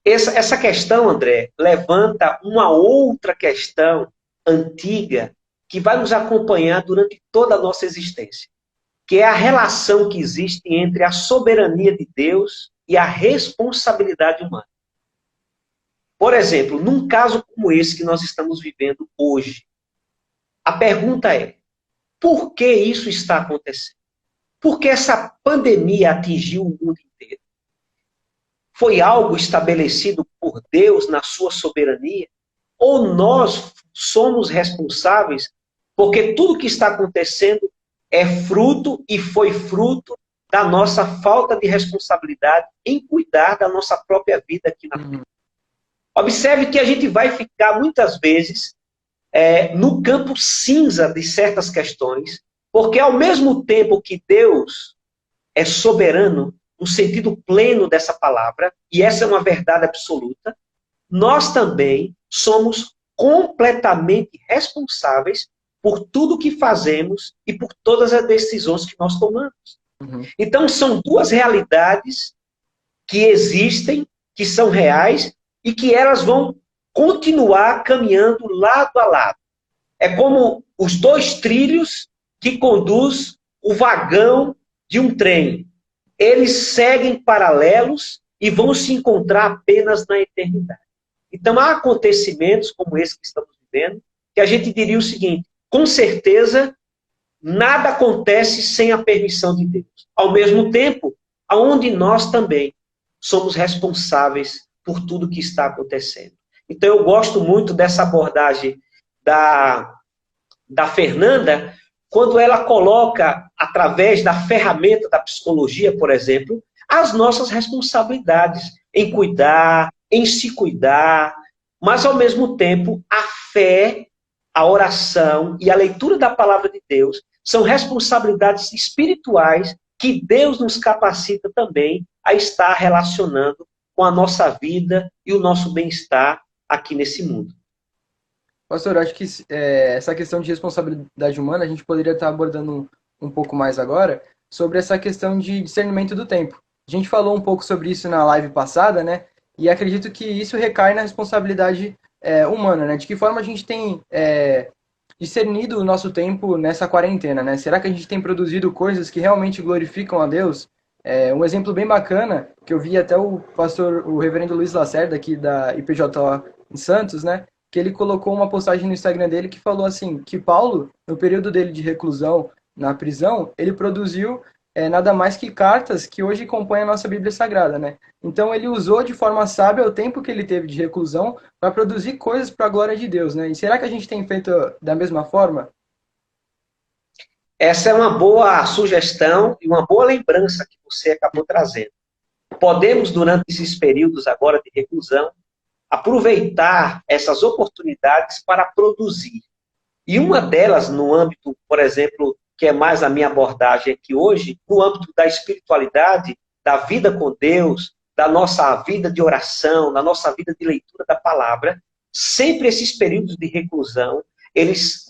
Essa questão, André, levanta uma outra questão antiga que vai nos acompanhar durante toda a nossa existência, que é a relação que existe entre a soberania de Deus e a responsabilidade humana. Por exemplo, num caso como esse que nós estamos vivendo hoje, a pergunta é: por que isso está acontecendo? Por que essa pandemia atingiu o mundo inteiro? Foi algo estabelecido por Deus na sua soberania? Ou nós somos responsáveis porque tudo que está acontecendo é fruto e foi fruto da nossa falta de responsabilidade em cuidar da nossa própria vida aqui na Terra? Observe que a gente vai ficar muitas vezes no campo cinza de certas questões, porque ao mesmo tempo que Deus é soberano, no sentido pleno dessa palavra, e essa é uma verdade absoluta, nós também somos completamente responsáveis por tudo que fazemos e por todas as decisões que nós tomamos. Então, são duas realidades que existem, que são reais, e que elas vão continuar caminhando lado a lado. É como os dois trilhos que conduz o vagão de um trem. Eles seguem paralelos e vão se encontrar apenas na eternidade. Então, há acontecimentos como esse que estamos vivendo, que a gente diria o seguinte: com certeza, nada acontece sem a permissão de Deus. Ao mesmo tempo, aonde nós também somos responsáveis por tudo que está acontecendo. Então, eu gosto muito dessa abordagem da Fernanda, quando ela coloca, através da ferramenta da psicologia, por exemplo, as nossas responsabilidades em cuidar, em se cuidar, mas, ao mesmo tempo, a fé, a oração e a leitura da palavra de Deus são responsabilidades espirituais que Deus nos capacita também a estar relacionando com a nossa vida e o nosso bem-estar aqui nesse mundo. Pastor, eu acho que essa questão de responsabilidade humana a gente poderia estar abordando um pouco mais agora sobre essa questão de discernimento do tempo. A gente falou um pouco sobre isso na live passada, né? E acredito que isso recai na responsabilidade humana, né? De que forma a gente tem discernido o nosso tempo nessa quarentena, né? Será que a gente tem produzido coisas que realmente glorificam a Deus? Um exemplo bem bacana, que eu vi até o reverendo Luiz Lacerda, aqui da IPJO em Santos, né? Que ele colocou uma postagem no Instagram dele que falou assim, que Paulo, no período dele de reclusão na prisão, ele produziu nada mais que cartas que hoje compõem a nossa Bíblia Sagrada, né? Então ele usou de forma sábia o tempo que ele teve de reclusão para produzir coisas para a glória de Deus, né? E será que a gente tem feito da mesma forma? Essa é uma boa sugestão e uma boa lembrança que você acabou trazendo. Podemos, durante esses períodos agora de reclusão, aproveitar essas oportunidades para produzir. E uma delas, no âmbito, por exemplo, que é mais a minha abordagem aqui hoje, no âmbito da espiritualidade, da vida com Deus, da nossa vida de oração, da nossa vida de leitura da palavra, sempre esses períodos de reclusão, eles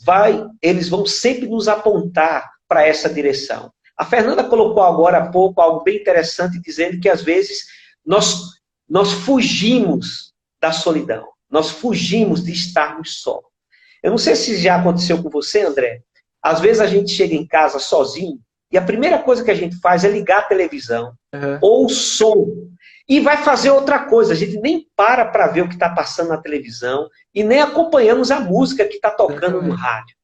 vão sempre nos apontar para essa direção. A Fernanda colocou agora há pouco algo bem interessante, dizendo que às vezes nós fugimos da solidão, nós fugimos de estarmos só. Eu não sei se já aconteceu com você, André. Às vezes a gente chega em casa sozinho e a primeira coisa que a gente faz é ligar a televisão ou o som e vai fazer outra coisa. A gente nem para ver o que está passando na televisão e nem acompanhamos a música que está tocando no rádio.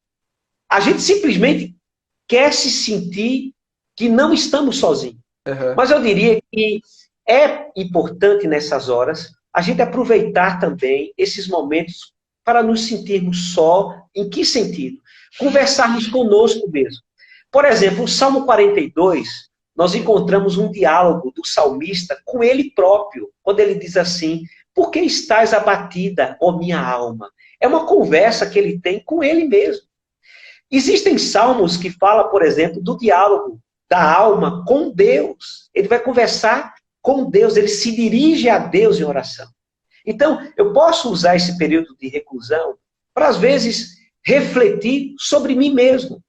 A gente simplesmente quer se sentir que não estamos sozinhos. Mas eu diria que é importante nessas horas a gente aproveitar também esses momentos para nos sentirmos só. Em que sentido? conversarmos conosco mesmo. Por exemplo, o Salmo 42, nós encontramos um diálogo do salmista com ele próprio, quando ele diz assim: por que estás abatida, ó minha alma? É uma conversa que ele tem com ele mesmo. Existem salmos que falam, por exemplo, do diálogo da alma com Deus. Ele vai conversar com Deus, ele se dirige a Deus em oração. Então, eu posso usar esse período de reclusão para, às vezes, refletir sobre mim mesmo.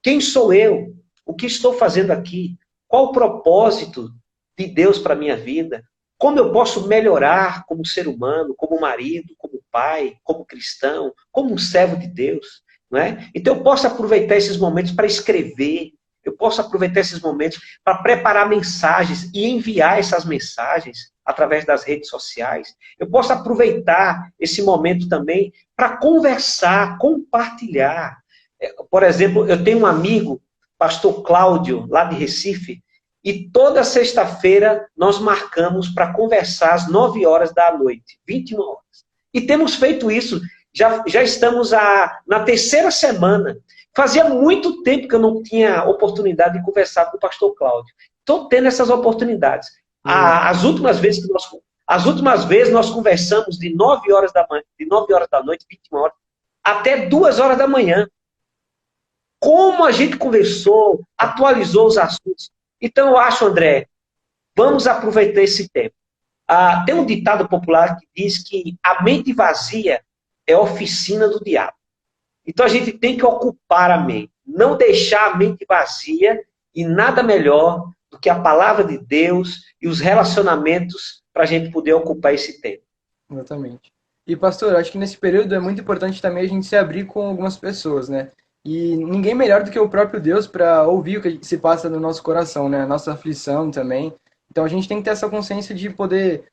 Quem sou eu? O que estou fazendo aqui? Qual o propósito de Deus para a minha vida? Como eu posso melhorar como ser humano, como marido, como pai, como cristão, como um servo de Deus? Não é? Então eu posso aproveitar esses momentos para escrever, eu posso aproveitar esses momentos para preparar mensagens e enviar essas mensagens através das redes sociais. Eu posso aproveitar esse momento também para conversar, compartilhar. Por exemplo, eu tenho um amigo, pastor Cláudio, lá de Recife, e toda sexta-feira nós marcamos para conversar às 9 horas da noite, 21 horas. E temos feito isso, já estamos na 3ª semana. Fazia muito tempo que eu não tinha oportunidade de conversar com o pastor Cláudio. Estou tendo essas oportunidades. As últimas vezes nós conversamos de 9 horas da noite, 21 horas, até 2 horas da manhã. Como a gente conversou, atualizou os assuntos. Então, eu acho, André, vamos aproveitar esse tempo. Tem um ditado popular que diz que a mente vazia é oficina do diabo. Então, a gente tem que ocupar a mente, não deixar a mente vazia, e nada melhor do que a palavra de Deus e os relacionamentos para a gente poder ocupar esse tempo. Exatamente. E, pastor, acho que nesse período é muito importante também a gente se abrir com algumas pessoas, né? E ninguém melhor do que o próprio Deus para ouvir o que se passa no nosso coração, né? A nossa aflição também. Então a gente tem que ter essa consciência de poder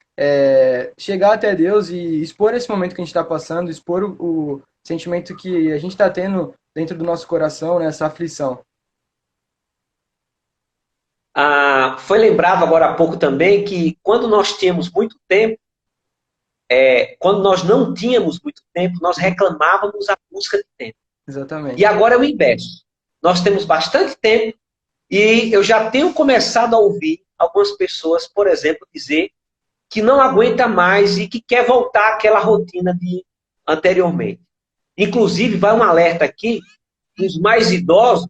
chegar até Deus e expor esse momento que a gente está passando, expor o sentimento que a gente está tendo dentro do nosso coração, né? Essa aflição. Foi lembrado agora há pouco também que quando nós tínhamos muito tempo, quando nós não tínhamos muito tempo, nós reclamávamos a busca de tempo. Exatamente. E agora é o inverso. Nós temos bastante tempo e eu já tenho começado a ouvir algumas pessoas, por exemplo, dizer que não aguenta mais e que quer voltar àquela rotina de anteriormente. Inclusive, vai um alerta aqui dos mais idosos,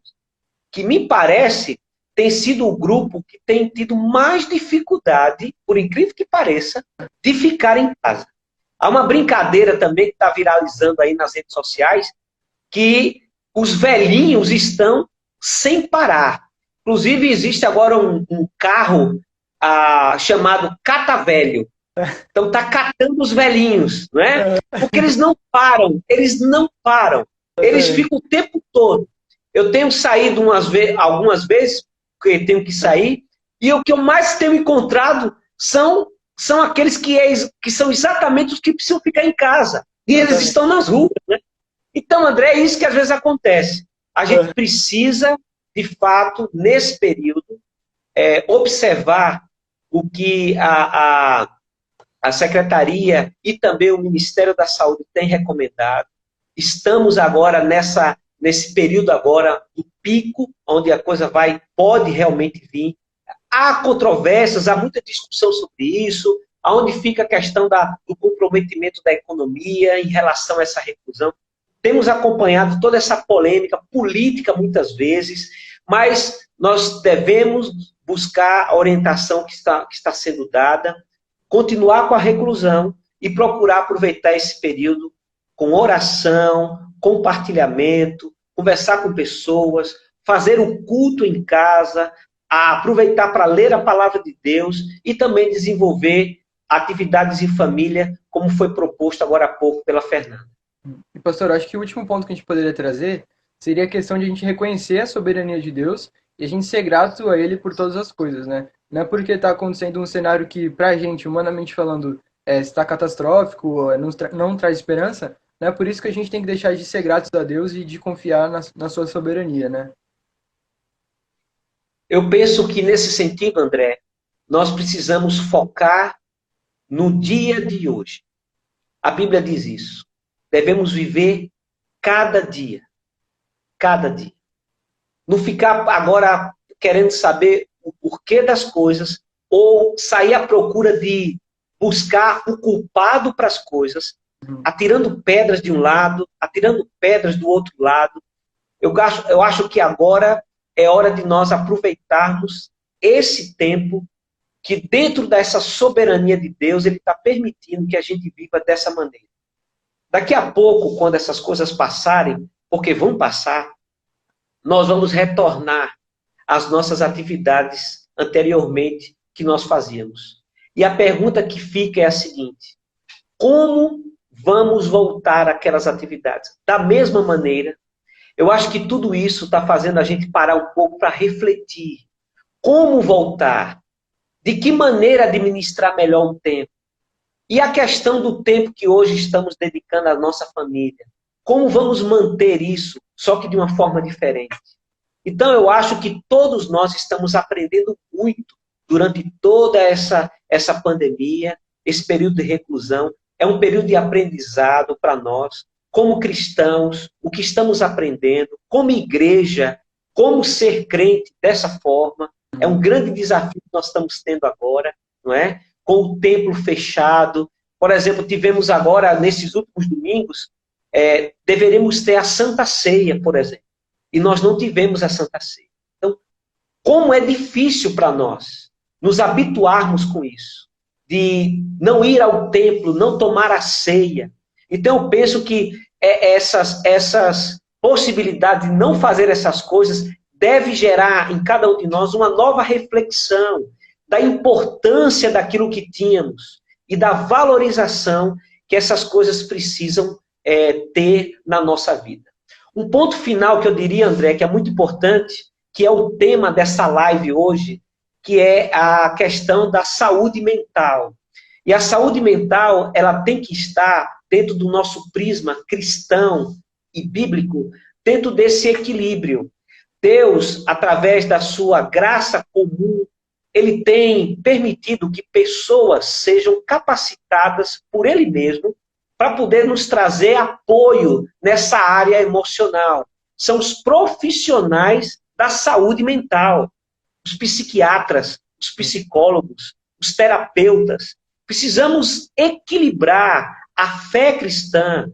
que me parece tem sido o grupo que tem tido mais dificuldade, por incrível que pareça, de ficar em casa. Há uma brincadeira também que está viralizando aí nas redes sociais, que os velhinhos estão sem parar. Inclusive, existe agora um carro chamado Cata-Velho. Então, está catando os velhinhos, não é? Porque eles não param, Eles ficam o tempo todo. Eu tenho saído algumas vezes, porque tenho que sair, e o que eu mais tenho encontrado são aqueles que são exatamente os que precisam ficar em casa. E eles estão nas ruas, né? Então, André, é isso que às vezes acontece. A gente precisa, de fato, nesse período, observar o que a Secretaria e também o Ministério da Saúde tem recomendado. Estamos agora nesse período agora do pico, onde a coisa pode realmente vir. Há controvérsias, há muita discussão sobre isso, aonde fica a questão do comprometimento da economia em relação a essa reclusão. Temos acompanhado toda essa polêmica política muitas vezes, mas nós devemos buscar a orientação que está sendo dada, continuar com a reclusão e procurar aproveitar esse período com oração, compartilhamento, conversar com pessoas, fazer o culto em casa, aproveitar para ler a palavra de Deus e também desenvolver atividades em família, como foi proposto agora há pouco pela Fernanda. E, pastor, acho que o último ponto que a gente poderia trazer seria a questão de a gente reconhecer a soberania de Deus e a gente ser grato a Ele por todas as coisas, né? Não é porque está acontecendo um cenário que, para a gente, humanamente falando, está catastrófico, não traz esperança, não é por isso que a gente tem que deixar de ser gratos a Deus e de confiar na sua soberania, né? Eu penso que, nesse sentido, André, nós precisamos focar no dia de hoje. A Bíblia diz isso. Devemos viver cada dia cada dia. Não ficar agora querendo saber o porquê das coisas ou sair à procura de buscar o culpado para as coisas, atirando pedras de um lado, atirando pedras do outro lado. Eu acho que agora é hora de nós aproveitarmos esse tempo que dentro dessa soberania de Deus, Ele está permitindo que a gente viva dessa maneira. Daqui a pouco, quando essas coisas passarem, porque vão passar, nós vamos retornar às nossas atividades anteriormente que nós fazíamos. E a pergunta que fica é a seguinte: como vamos voltar àquelas atividades? Da mesma maneira, eu acho que tudo isso está fazendo a gente parar um pouco para refletir. Como voltar? De que maneira administrar melhor o tempo? E a questão do tempo que hoje estamos dedicando à nossa família? Como vamos manter isso, só que de uma forma diferente? Então, eu acho que todos nós estamos aprendendo muito durante toda essa pandemia, esse período de reclusão. É um período de aprendizado para nós, como cristãos, o que estamos aprendendo, como igreja, como ser crente dessa forma. É um grande desafio que nós estamos tendo agora, não é? Com o templo fechado. Por exemplo, tivemos agora, nesses últimos domingos, deveremos ter a Santa Ceia, por exemplo. E nós não tivemos a Santa Ceia. Então, como é difícil para nós nos habituarmos com isso, de não ir ao templo, não tomar a ceia. Então, eu penso que essas possibilidades de não fazer essas coisas deve gerar em cada um de nós uma nova reflexão da importância daquilo que tínhamos e da valorização que essas coisas precisam ter na nossa vida. Um ponto final que eu diria, André, que é muito importante, que é o tema dessa live hoje, que é a questão da saúde mental. E a saúde mental, ela tem que estar dentro do nosso prisma cristão e bíblico, dentro desse equilíbrio. Deus, através da sua graça comum, Ele tem permitido que pessoas sejam capacitadas por Ele mesmo para poder nos trazer apoio nessa área emocional. São os profissionais da saúde mental, os psiquiatras, os psicólogos, os terapeutas. Precisamos equilibrar a fé cristã,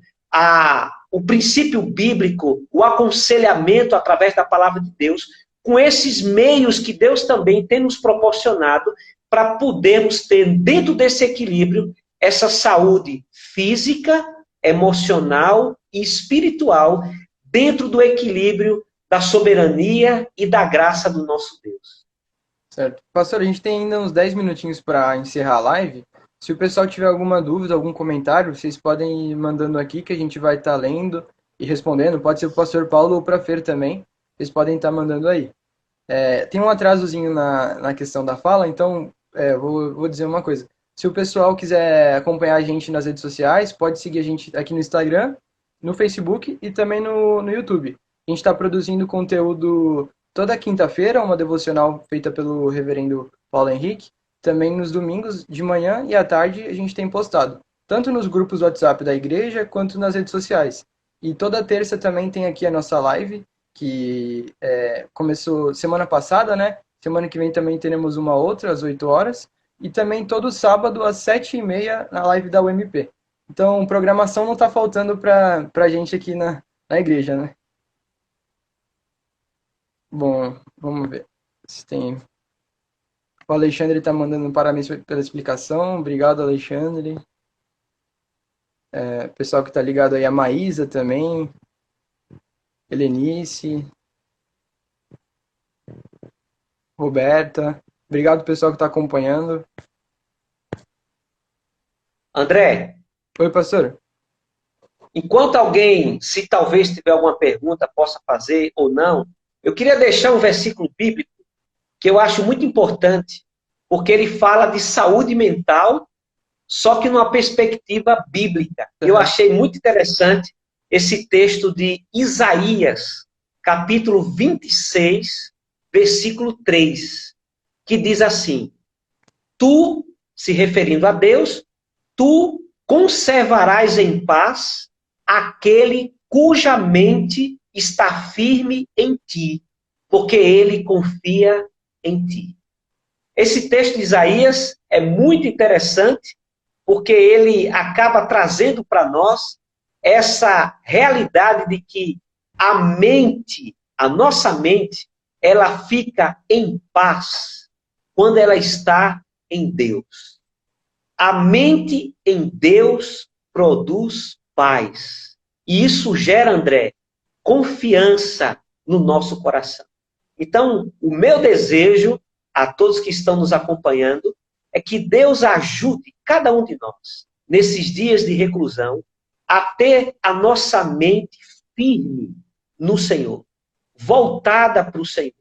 o princípio bíblico, o aconselhamento através da palavra de Deus, com esses meios que Deus também tem nos proporcionado para podermos ter, dentro desse equilíbrio, essa saúde física, emocional e espiritual, dentro do equilíbrio da soberania e da graça do nosso Deus. Certo. Pastor, a gente tem ainda uns 10 minutinhos para encerrar a live. Se o pessoal tiver alguma dúvida, algum comentário, vocês podem ir mandando aqui que a gente vai estar lendo e respondendo. Pode ser o pastor Paulo ou para a Fer também. Vocês podem estar mandando aí. Tem um atrasozinho na questão da fala, então vou dizer uma coisa. Se o pessoal quiser acompanhar a gente nas redes sociais, pode seguir a gente aqui no Instagram, no Facebook e também no YouTube. A gente está produzindo conteúdo toda quinta-feira, uma devocional feita pelo reverendo Paulo Henrique. Também nos domingos de manhã e à tarde a gente tem postado, tanto nos grupos do WhatsApp da igreja, quanto nas redes sociais. E toda terça também tem aqui a nossa live, que começou semana passada, né? Semana que vem também teremos uma outra, às 8 horas. E também todo sábado, às 7h30, na live da UMP. Então, programação não está faltando para a gente aqui na igreja, né? Bom, vamos ver se tem... O Alexandre está mandando parabéns pela explicação. Obrigado, Alexandre. Pessoal que está ligado aí, a Maísa também. Helenice. Roberta. Obrigado, pessoal que está acompanhando. André. Oi, pastor. Enquanto alguém, se talvez tiver alguma pergunta, possa fazer ou não, eu queria deixar um versículo bíblico que eu acho muito importante, porque ele fala de saúde mental, só que numa perspectiva bíblica. Eu achei muito interessante esse texto de Isaías, capítulo 26, versículo 3, que diz assim: tu, se referindo a Deus, tu conservarás em paz aquele cuja mente está firme em ti, porque ele confia em ti. Esse texto de Isaías é muito interessante, porque ele acaba trazendo para nós essa realidade de que a mente, a nossa mente, ela fica em paz quando ela está em Deus. A mente em Deus produz paz. E isso gera, André, confiança no nosso coração. Então, o meu desejo a todos que estão nos acompanhando é que Deus ajude cada um de nós, nesses dias de reclusão, a ter a nossa mente firme no Senhor, voltada para o Senhor.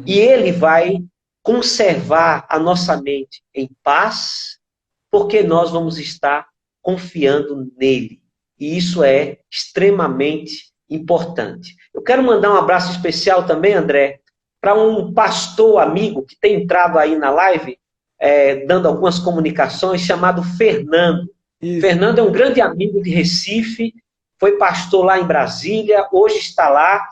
E Ele vai conservar a nossa mente em paz, porque nós vamos estar confiando nele. E isso é extremamente importante. Eu quero mandar um abraço especial também, André, para um pastor amigo que tem entrado aí na live, dando algumas comunicações, chamado Fernando. Isso. Fernando é um grande amigo de Recife, foi pastor lá em Brasília, hoje está lá,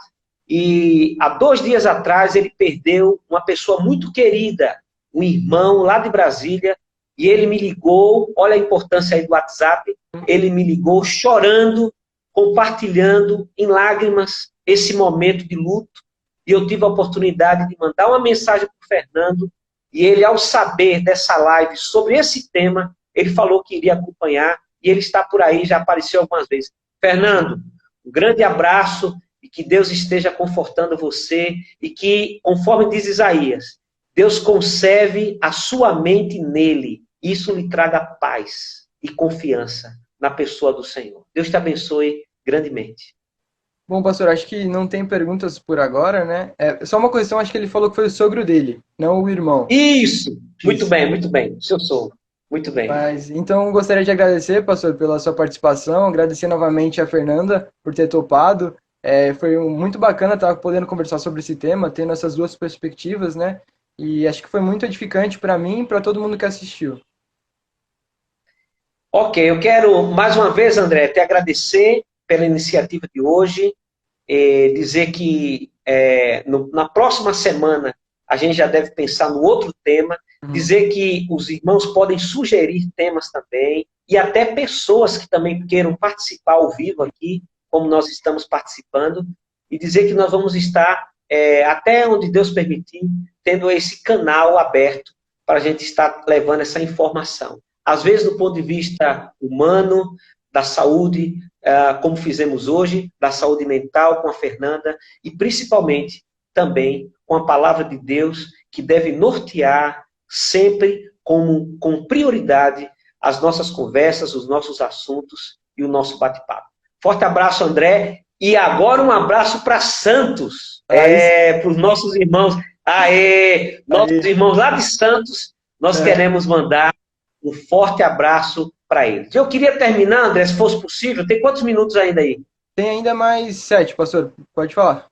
e há 2 dias atrás ele perdeu uma pessoa muito querida, um irmão lá de Brasília, e ele me ligou, olha a importância aí do WhatsApp, ele me ligou chorando, compartilhando em lágrimas esse momento de luto, e eu tive a oportunidade de mandar uma mensagem para o Fernando, e ele, ao saber dessa live sobre esse tema, ele falou que iria acompanhar, e ele está por aí, já apareceu algumas vezes. Fernando, um grande abraço, e que Deus esteja confortando você, e que, conforme diz Isaías, Deus conserve a sua mente nele, isso lhe traga paz e confiança na pessoa do Senhor. Deus te abençoe grandemente. Bom, pastor, acho que não tem perguntas por agora, né? Só uma questão, acho que ele falou que foi o sogro dele, não o irmão. Isso! Muito bem, seu sogro. Muito bem. Mas, então, gostaria de agradecer, pastor, pela sua participação, agradecer novamente a Fernanda por ter topado. Foi muito bacana estar podendo conversar sobre esse tema, tendo essas duas perspectivas, né? E acho que foi muito edificante para mim e para todo mundo que assistiu. Ok, eu quero mais uma vez, André, te agradecer pela iniciativa de hoje, dizer que na próxima semana a gente já deve pensar no outro tema, dizer que os irmãos podem sugerir temas também, e até pessoas que também queiram participar ao vivo aqui, como nós estamos participando, e dizer que nós vamos estar, até onde Deus permitir, tendo esse canal aberto para a gente estar levando essa informação. Às vezes, do ponto de vista humano, da saúde, como fizemos hoje, da saúde mental com a Fernanda, e principalmente também com a palavra de Deus, que deve nortear sempre com prioridade as nossas conversas, os nossos assuntos e o nosso bate-papo. Forte abraço, André, e agora um abraço para Santos, para os nossos irmãos. Nossos irmãos lá de Santos, nós queremos mandar um forte abraço para eles. Eu queria terminar, André, se fosse possível. Tem quantos minutos ainda aí? Tem ainda mais 7, pastor. Pode falar.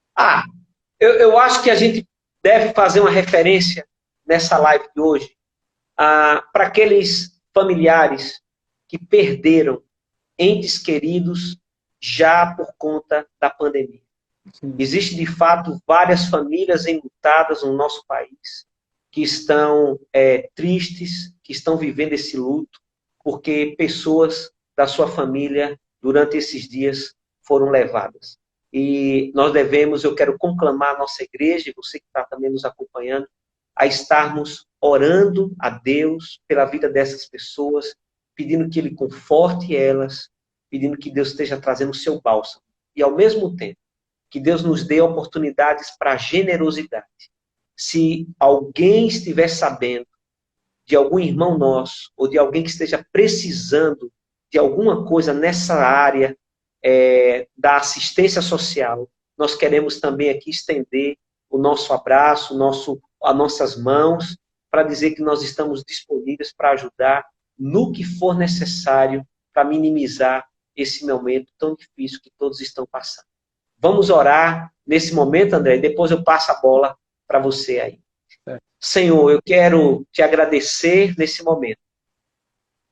Eu acho que a gente deve fazer uma referência nessa live de hoje para aqueles familiares que perderam entes queridos já por conta da pandemia. Sim. Existe, de fato, várias famílias enlutadas no nosso país que estão tristes, que estão vivendo esse luto, porque pessoas da sua família, durante esses dias, foram levadas. E nós devemos, eu quero conclamar a nossa igreja, e você que está também nos acompanhando, a estarmos orando a Deus pela vida dessas pessoas, pedindo que Ele conforte elas, pedindo que Deus esteja trazendo o seu bálsamo. E, ao mesmo tempo, que Deus nos dê oportunidades para generosidade. Se alguém estiver sabendo de algum irmão nosso, ou de alguém que esteja precisando de alguma coisa nessa área da assistência social, nós queremos também aqui estender o nosso abraço, as nossas mãos, para dizer que nós estamos disponíveis para ajudar no que for necessário para minimizar esse momento tão difícil que todos estão passando. Vamos orar nesse momento, André, e depois eu passo a bola para você aí. Senhor, eu quero te agradecer nesse momento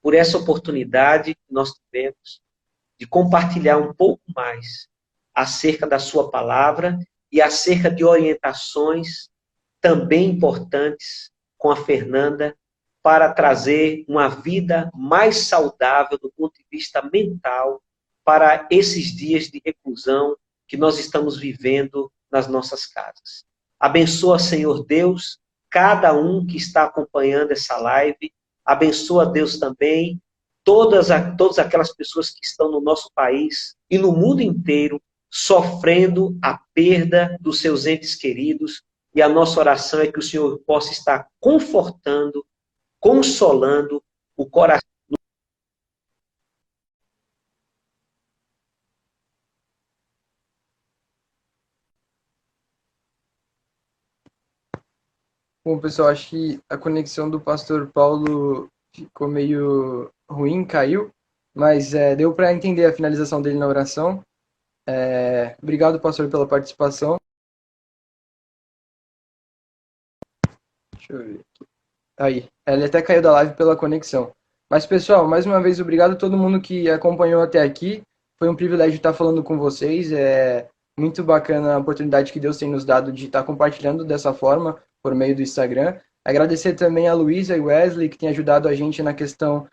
por essa oportunidade que nós tivemos de compartilhar um pouco mais acerca da sua palavra e acerca de orientações também importantes com a Fernanda para trazer uma vida mais saudável do ponto de vista mental para esses dias de reclusão que nós estamos vivendo nas nossas casas. Abençoa, Senhor Deus, cada um que está acompanhando essa live. Abençoa, Deus, também todas aquelas pessoas que estão no nosso país e no mundo inteiro sofrendo a perda dos seus entes queridos. E a nossa oração é que o Senhor possa estar confortando, consolando o coração. Bom, pessoal, acho que a conexão do pastor Paulo ficou meio ruim, caiu, mas deu para entender a finalização dele na oração. Obrigado, pastor, pela participação. Deixa eu ver aqui. Aí, ele até caiu da live pela conexão. Mas, pessoal, mais uma vez, obrigado a todo mundo que acompanhou até aqui. Foi um privilégio estar falando com vocês. É muito bacana a oportunidade que Deus tem nos dado de estar compartilhando dessa forma, por meio do Instagram. Agradecer também a Luísa e Wesley, que têm ajudado a gente na questão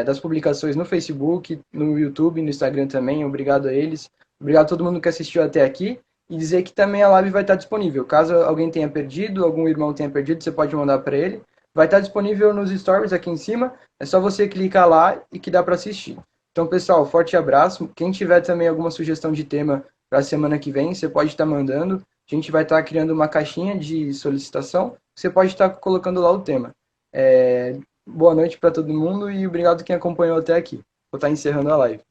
das publicações no Facebook, no YouTube, no Instagram também. Obrigado a eles. Obrigado a todo mundo que assistiu até aqui. E dizer que também a live vai estar disponível. Caso alguém tenha perdido, algum irmão tenha perdido, você pode mandar para ele. Vai estar disponível nos stories aqui em cima. É só você clicar lá e que dá para assistir. Então, pessoal, forte abraço. Quem tiver também alguma sugestão de tema para a semana que vem, você pode estar mandando. A gente vai estar criando uma caixinha de solicitação. Você pode estar colocando lá o tema. Boa noite para todo mundo e obrigado quem acompanhou até aqui. Vou estar encerrando a live.